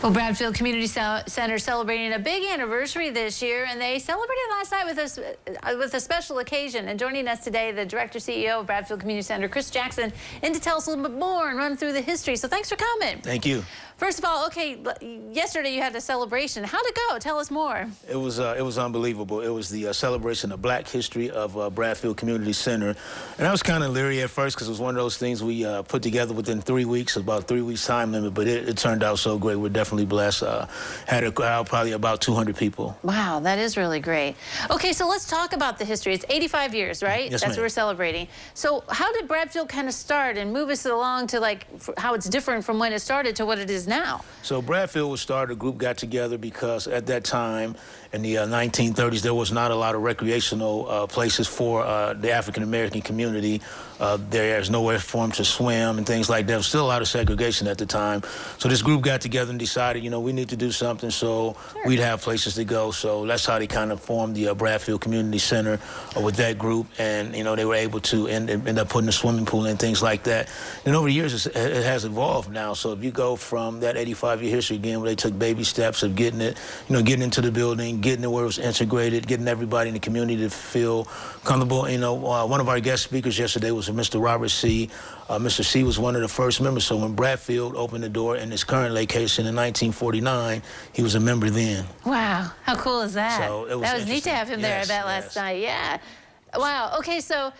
Well, Bradfield Community Center celebrating a big anniversary this year, and they celebrated last night with a special occasion. And joining us today, the Director CEO of Bradfield Community Center, Chris Jackson, in to tell us a little bit more and run through the history. So thanks for coming. Thank you. First of all, okay, yesterday you had a celebration. How'd it go? Tell us more. It was unbelievable. It was the celebration of Black history of Bradfield Community Center. And I was kind of leery at first because it was one of those things we put together within 3 weeks, about 3 weeks time limit, but it turned out so great. We're definitely blessed. Had a crowd, probably about 200 people. Wow, that is really great. Okay, so let's talk about the history. It's 85 years, right? Yes, That's what we're celebrating. So how did Bradfield kind of start and move us along to like how it's different from when it started to what it is now? So Bradfield was started, a group got together because at that time in the 1930s, there was not a lot of recreational places for the African-American community. There's nowhere for them to swim and things like that. There was still a lot of segregation at the time. So this group got together and decided, you know, we need to do something so we'd have places to go. So that's how they kind of formed the Bradfield Community Center with that group. And, you know, they were able to end up putting a swimming pool and things like that. And over the years, it has evolved now. So if you go from that 85-year history again, where they took baby steps of getting it, you know, getting into the building, getting it where it was integrated, getting everybody in the community to feel comfortable. You know, one of our guest speakers yesterday was Mr. Robert C. Mr. C was one of the first members. So when Bradfield opened the door in its current location in 1949, he was a member then. Wow, how cool is that? So it was that was neat to have him there, I bet, last night. Yeah. Wow. Okay, so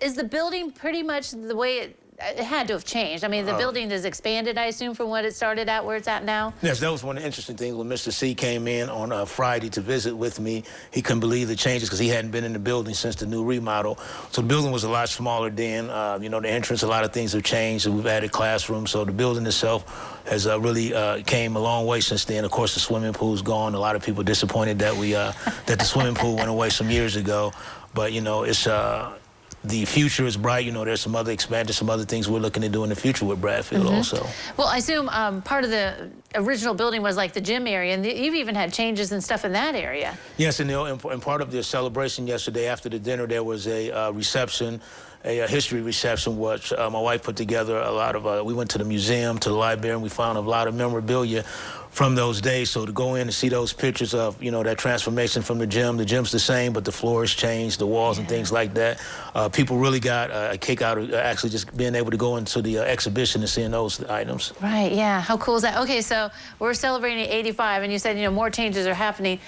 is the building pretty much the way it had to have changed? I mean, the building has expanded, I assume, from what it started at, where it's at now? Yes, that was one of the interesting things. When Mr. C came in on Friday to visit with me, he couldn't believe the changes because he hadn't been in the building since the new remodel. So the building was a lot smaller then. You know, the entrance, a lot of things have changed, and we've added classrooms. So the building itself has really came a long way since then. Of course, the swimming pool's gone. A lot of people disappointed that that the swimming pool went away some years ago. But, you know, it's... the future is bright. You know, there's some other expansions, some other things we're looking to do in the future with Bradfield also. Well, I assume part of the original building was like the gym area, and you've even had changes and stuff in that area. Yes, and, and part of the celebration yesterday after the dinner, there was a reception, a history reception, which my wife put together a lot of, we went to the museum, to the library, and we found a lot of memorabilia from those days. So to go in and see those pictures of, you know, that transformation from the gym's the same, but the floor has changed, the walls and things like that. People really got a kick out of actually just being able to go into the exhibition and seeing those items. Right, yeah, how cool is that? Okay, so we're celebrating 85, and you said, you know, more changes are happening.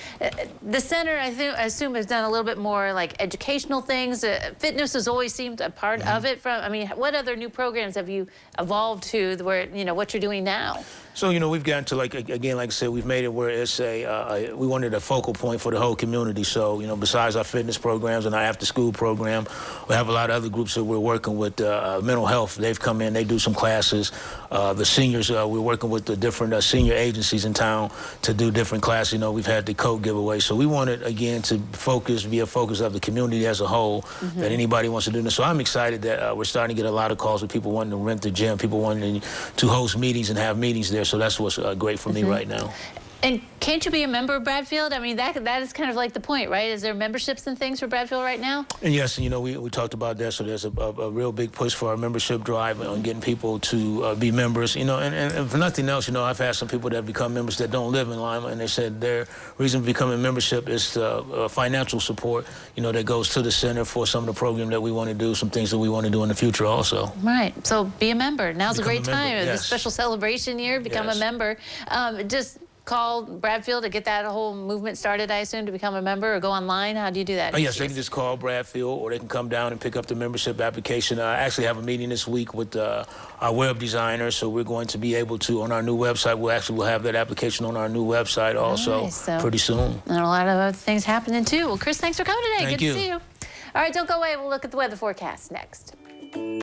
The center, I assume, has done a little bit more like educational things. Fitness has always seemed a part of it. I mean, what other new programs have you evolved to where, you know, what you're doing now? So, you know, we've gotten to, like, again, like I said, we've made it where it's we wanted a focal point for the whole community. So, you know, besides our fitness programs and our after-school program, we have a lot of other groups that we're working with. Mental health, they've come in, they do some classes. The seniors, we're working with the different senior agencies in town to do different classes. You know, we've had the coat giveaway. So we wanted, again, to be a focus of the community as a whole, that anybody wants to do this. So I'm excited that we're starting to get a lot of calls with people wanting to rent the gym, people wanting to host meetings and have meetings there. So that's what's great for me right now. And can't you be a member of Bradfield? I mean, that is kind of like the point, right? Is there memberships and things for Bradfield right now? And yes, and you know, we talked about that. So there's a real big push for our membership drive on getting people to be members. You know, and for nothing else, you know, I've had some people that have become members that don't live in Lima, and they said their reason for becoming membership is financial support, you know, that goes to the center for some of the program that we want to do, some things that we want to do in the future also. Right. So be a member. Now's a great time. Yes. This special celebration year, become a member. Just call Bradfield to get that whole movement started, I assume, to become a member, or go online? How do you do that? Oh, yes, they can just call Bradfield, or they can come down and pick up the membership application. I actually have a meeting this week with our web designer, so we're going to be able to, on our new website, we'll have that application on our new website also pretty soon. And a lot of other things happening, too. Well, Chris, thanks for coming today. Thank Good you. to see you. All right, don't go away. We'll look at the weather forecast next.